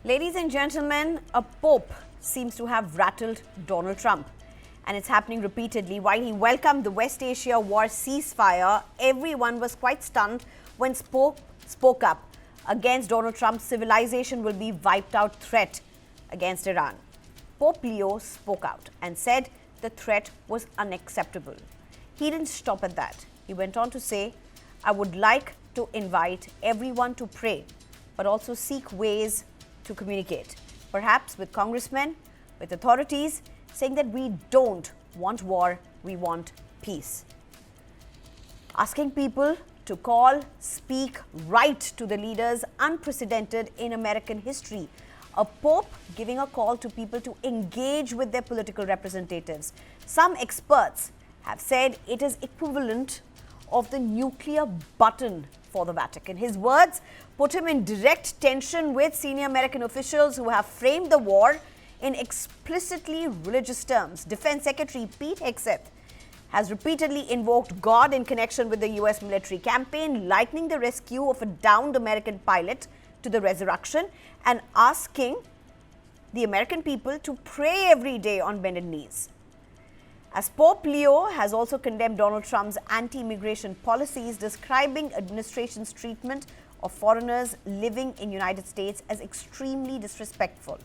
Ladies and gentlemen, a pope seems to have rattled Donald Trump. And it's happening repeatedly. While he welcomed the West Asia war ceasefire, everyone was quite stunned when spoke up against Donald Trump's civilization will be wiped out threat against Iran. Pope Leo spoke out and said the threat was unacceptable. He didn't stop at that. He went on to say, I would like to invite everyone to pray, but also seek ways to communicate, perhaps with congressmen, with authorities, saying that we don't want war, we want peace. Asking people to call, speak, write to the leaders, unprecedented in American history. A pope giving a call to people to engage with their political representatives. Some experts have said it is equivalent of the nuclear button for the Vatican. His words put him in direct tension with senior American officials who have framed the war in explicitly religious terms. Defense Secretary Pete Hegseth has repeatedly invoked God in connection with the US military campaign, likening the rescue of a downed American pilot to the resurrection and asking the American people to pray every day on bended knees. As Pope Leo has also condemned Donald Trump's anti-immigration policies, describing administration's treatment of foreigners living in the United States as extremely disrespectful.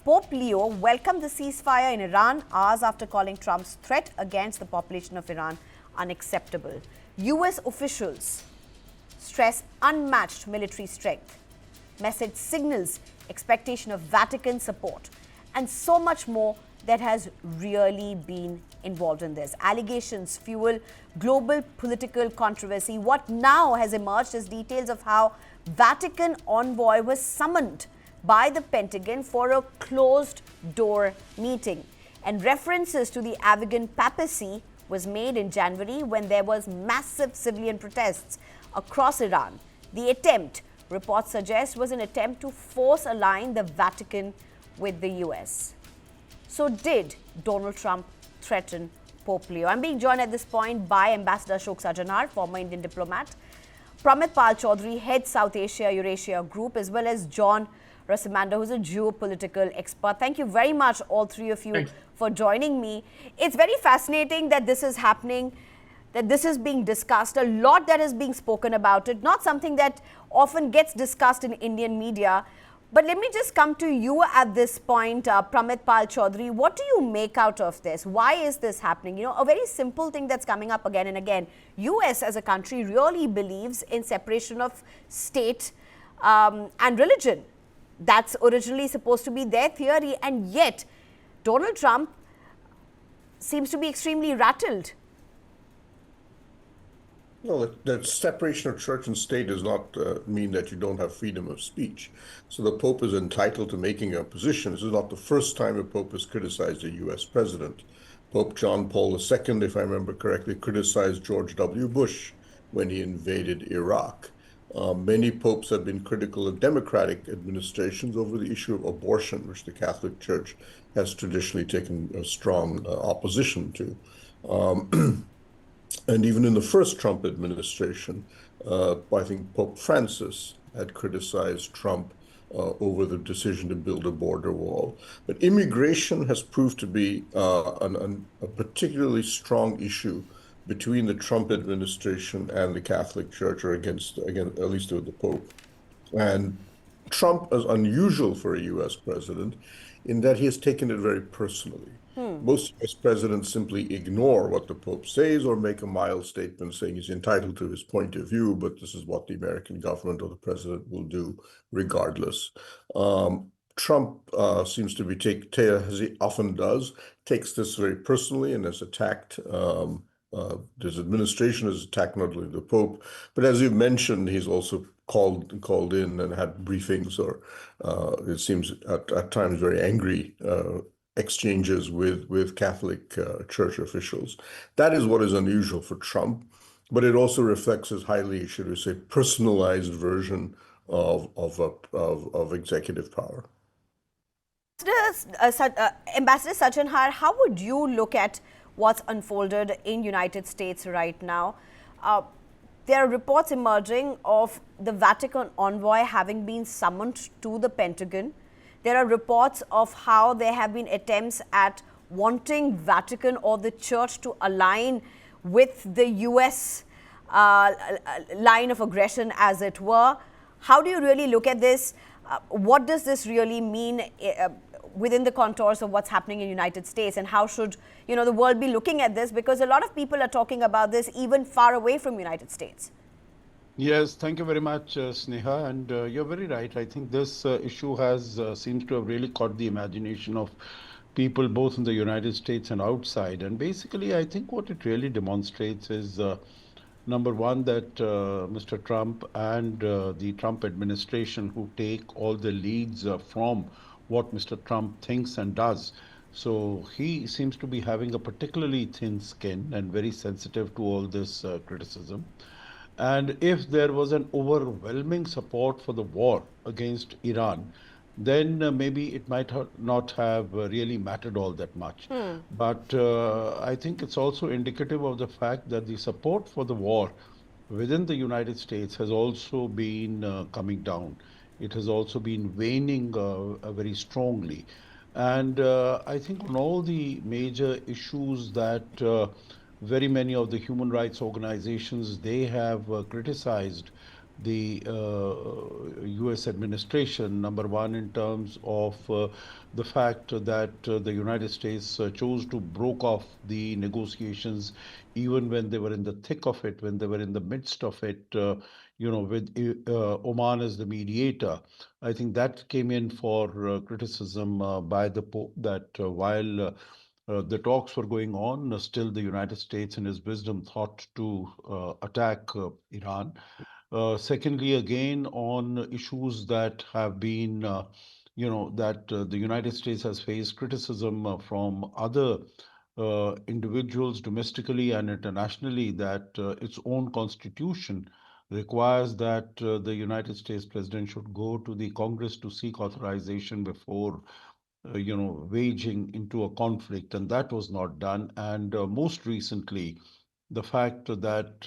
Pope Leo welcomed the ceasefire in Iran hours after calling Trump's threat against the population of Iran unacceptable. US officials stress unmatched military strength. Message signals expectation of Vatican support and so much more that has really been involved in this. Allegations fuel global political controversy. What now has emerged is details of how Vatican envoy was summoned by the Pentagon for a closed-door meeting. And references to the Vatican papacy was made in January when there was massive civilian protests across Iran. The attempt, reports suggest, was an attempt to force align the Vatican with the US. So did Donald Trump threaten Pope Leo? I'm being joined at this point by Ambassador Ashok Sajanar, former Indian diplomat, Pramit Pal Chaudhary, head South Asia Eurasia Group, as well as John Rossamander, who's a geopolitical expert. Thank you very much, all three of you, for joining me. It's very fascinating that this is happening, that this is being discussed. A lot that is being spoken about it, not something that often gets discussed in Indian media. But let me just come to you at this point, Pramit Pal Chaudhary. What do you make out of this? Why is this happening? You know, a very simple thing that's coming up again and again. US as a country really believes in separation of state and religion. That's originally supposed to be their theory, and yet Donald Trump seems to be extremely rattled. Well, that separation of church and state does not mean that you don't have freedom of speech. So the Pope is entitled to making a position. This is not the first time a Pope has criticized a U.S. president. Pope John Paul II, if I remember correctly, criticized George W. Bush when he invaded Iraq. Many popes have been critical of democratic administrations over the issue of abortion, which the Catholic Church has traditionally taken a strong opposition to. And even in the first Trump administration, I think Pope Francis had criticized Trump over the decision to build a border wall. But immigration has proved to be a particularly strong issue between the Trump administration and the Catholic Church, or against at least with the Pope. And Trump is unusual for a U.S. president in that he has taken it very personally. Most U.S. presidents simply ignore what the Pope says or make a mild statement saying he's entitled to his point of view, but this is what the American government or the president will do regardless. Trump seems to be, as he often does, takes this very personally and has attacked, his administration has attacked not only the Pope, but as you've mentioned, he's also called in and had briefings, or it seems at times very angry exchanges with Catholic Church officials. That is what is unusual for Trump, but it also reflects his highly, should we say, personalized version of executive power. Ambassador Sajanar, how would you look at what's unfolded in United States right now? there are reports emerging of the Vatican envoy having been summoned to the Pentagon. There are reports of how there have been attempts at wanting Vatican or the church to align with the US line of aggression, as it were. How do you really look at this? What does this really mean within the contours of what's happening in the United States, and how should the world be looking at this? Because a lot of people are talking about this even far away from the United States. Yes, thank you very much, Sneha. And you're very right. I think this issue seems to have really caught the imagination of people both in the United States and outside. And basically, I think what it really demonstrates is number one, that Mr. Trump and the Trump administration, who take all the leads from what Mr. Trump thinks and does. So he seems to be having a particularly thin skin and very sensitive to all this criticism. And if there was an overwhelming support for the war against Iran, then maybe it might not have really mattered all that much. But I think it's also indicative of the fact that the support for the war within the United States has also been coming down. It has also been waning very strongly. And I think on all the major issues that very many of the human rights organizations, they have criticized the US administration, number one, in terms of the fact that the United States chose to broke off the negotiations even when they were in the thick of it, when they were in the midst of it, with Oman as the mediator. I think that came in for criticism by the Pope, that while the talks were going on, still the United States, in his wisdom, thought to attack Iran. Secondly, again, on issues that have been, that the United States has faced criticism from other individuals domestically and internationally, that its own constitution requires that the United States president should go to the Congress to seek authorization before waging into a conflict, and that was not done. And most recently, the fact that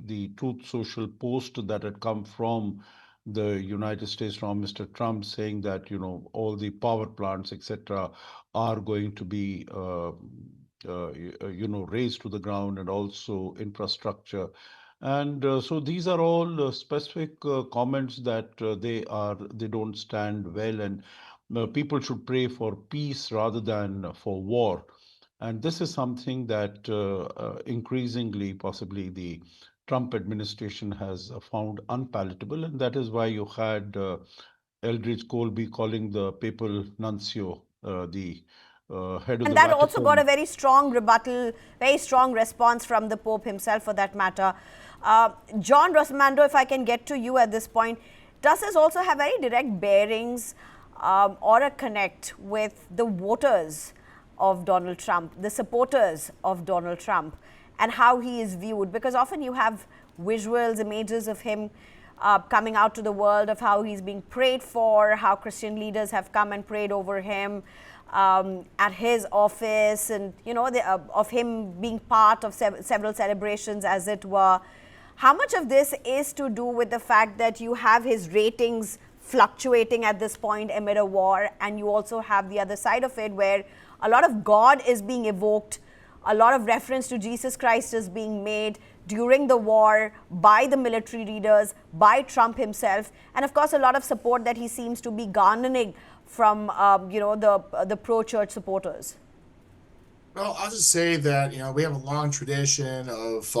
the Truth Social post that had come from the United States from Mr. Trump, saying that all the power plants, etc., are going to be razed to the ground, and also infrastructure. And so these are all specific comments that they don't stand well, and people should pray for peace rather than for war. And this is something that increasingly, possibly, the Trump administration has found unpalatable, and that is why you had Eldridge Colby calling the papal nuncio the head of the And that Vatican. also got a very strong rebuttal, very strong response from the Pope himself, for that matter. John Rosamando, if I can get to you at this point, does this also have very direct bearings or a connect with the voters of Donald Trump, the supporters of Donald Trump, and how he is viewed? Because often you have visuals, images of him coming out to the world, of how he's being prayed for, how Christian leaders have come and prayed over him at his office, and of him being part of several celebrations, as it were. How much of this is to do with the fact that you have his ratings fluctuating at this point amid a war, and you also have the other side of it, where a lot of God is being evoked, a lot of reference to Jesus Christ is being made during the war by the military leaders, by Trump himself, and of course a lot of support that he seems to be garnering from the pro-church supporters? Well, I'll just say that we have a long tradition of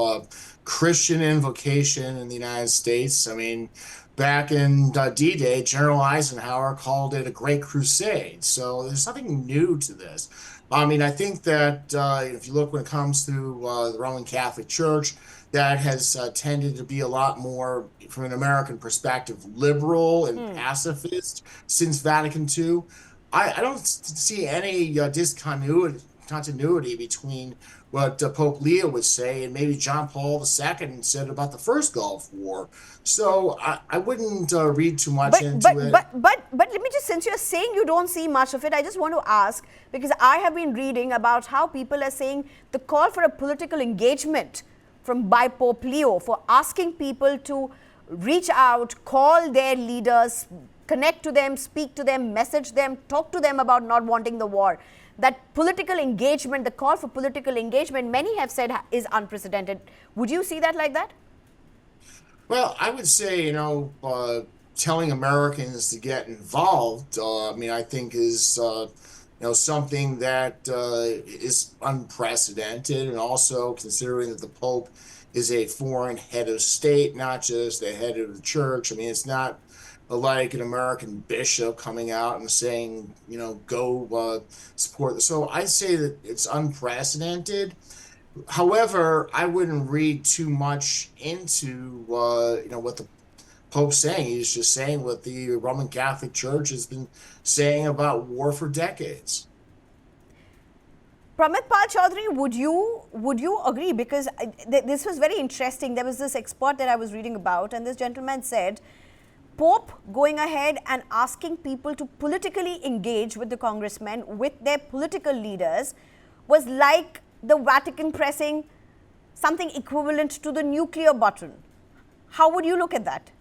Christian invocation in the United States. I mean, back in D-Day, General Eisenhower called it a great crusade. So there's nothing new to this. I mean, I think that if you look when it comes to the Roman Catholic Church, that has tended to be a lot more, from an American perspective, liberal and pacifist since Vatican II. I don't see any discontinuity between what Pope Leo would say and maybe John Paul II said about the first Gulf War. So I wouldn't read too much into it. But let me just, since you're saying you don't see much of it, I just want to ask, because I have been reading about how people are saying the call for a political engagement by Pope Leo for asking people to reach out, call their leaders, connect to them, speak to them, message them, talk to them about not wanting the war. That political engagement, the call for political engagement, many have said is unprecedented. Would you see that like that? Well, I would say, telling Americans to get involved, I think is, something that is unprecedented. And also considering that the Pope is a foreign head of state, not just the head of the church. I mean, it's not like an American bishop coming out and saying, go support this. So I'd say that it's unprecedented. However, I wouldn't read too much into what the Pope's saying. He's just saying what the Roman Catholic Church has been saying about war for decades. Pramit Pal Chaudhary, would you agree? Because this was very interesting. There was this expert that I was reading about, and this gentleman said, Pope going ahead and asking people to politically engage with the congressmen, with their political leaders, was like the Vatican pressing something equivalent to the nuclear button. How would you look at that?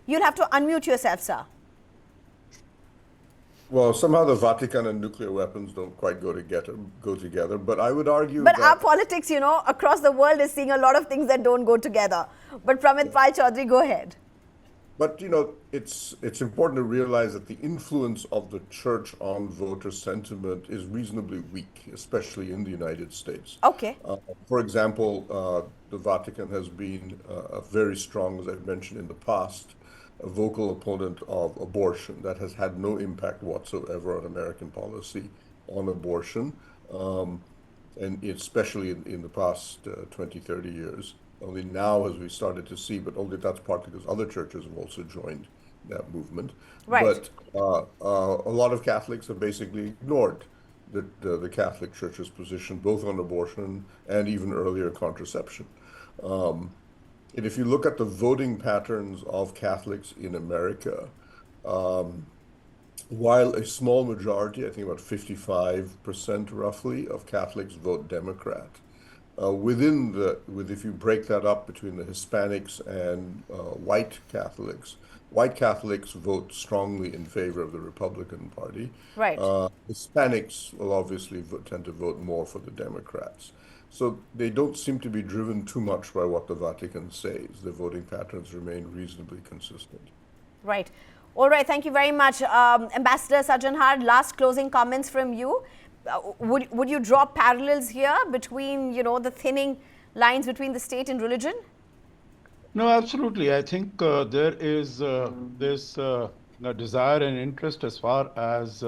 You'll have to unmute yourself, sir. Well, somehow the Vatican and nuclear weapons don't quite go together. But I would argue But that our politics, across the world is seeing a lot of things that don't go together. But Pramit Pal Chaudhary, go ahead. But, it's important to realize that the influence of the church on voter sentiment is reasonably weak, especially in the United States. Okay. For example, the Vatican has been a very strong, as I've mentioned in the past, a vocal opponent of abortion. That has had no impact whatsoever on American policy on abortion, and especially in the past 20, 30 years. Only now as we started to see, but only that's partly because other churches have also joined that movement. Right. But a lot of Catholics have basically ignored the Catholic Church's position, both on abortion and even earlier contraception. And if you look at the voting patterns of Catholics in America, while a small majority, I think about 55% roughly of Catholics vote Democrat, if you break that up between the Hispanics and white Catholics vote strongly in favor of the Republican Party. Right. Hispanics will obviously tend to vote more for the Democrats. So they don't seem to be driven too much by what the Vatican says. The voting patterns remain reasonably consistent. Right. All right. Thank you very much. Ambassador Sajjanhar, last closing comments from you. Would you draw parallels here between, the thinning lines between the state and religion? No, absolutely. I think there is this desire and interest as far as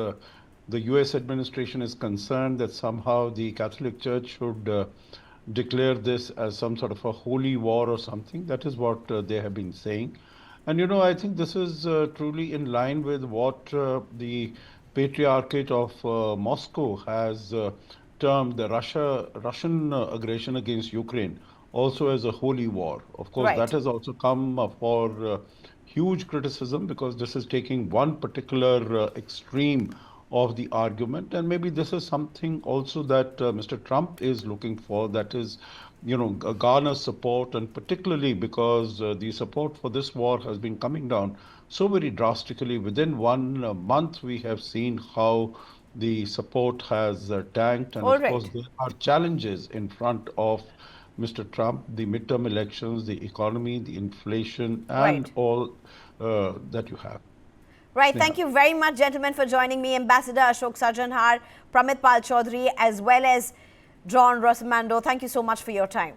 the US administration is concerned that somehow the Catholic Church should declare this as some sort of a holy war or something. That is what they have been saying. And, I think this is truly in line with what the Patriarchate of Moscow has termed the Russian aggression against Ukraine also as a holy war. Of course, Right. that has also come for huge criticism because this is taking one particular extreme of the argument, and maybe this is something also that Mr. Trump is looking for, that is, garner support, and particularly because the support for this war has been coming down so very drastically. Within 1 month, we have seen how the support has tanked, and All of right. course there are challenges in front of Mr. Trump, the midterm elections, the economy, the inflation, and Right. all that you have. Right. Sneha. Thank you very much, gentlemen, for joining me. Ambassador Ashok Sajjanhar, Pramit Pal Chaudhary, as well as John Rosamando. Thank you so much for your time.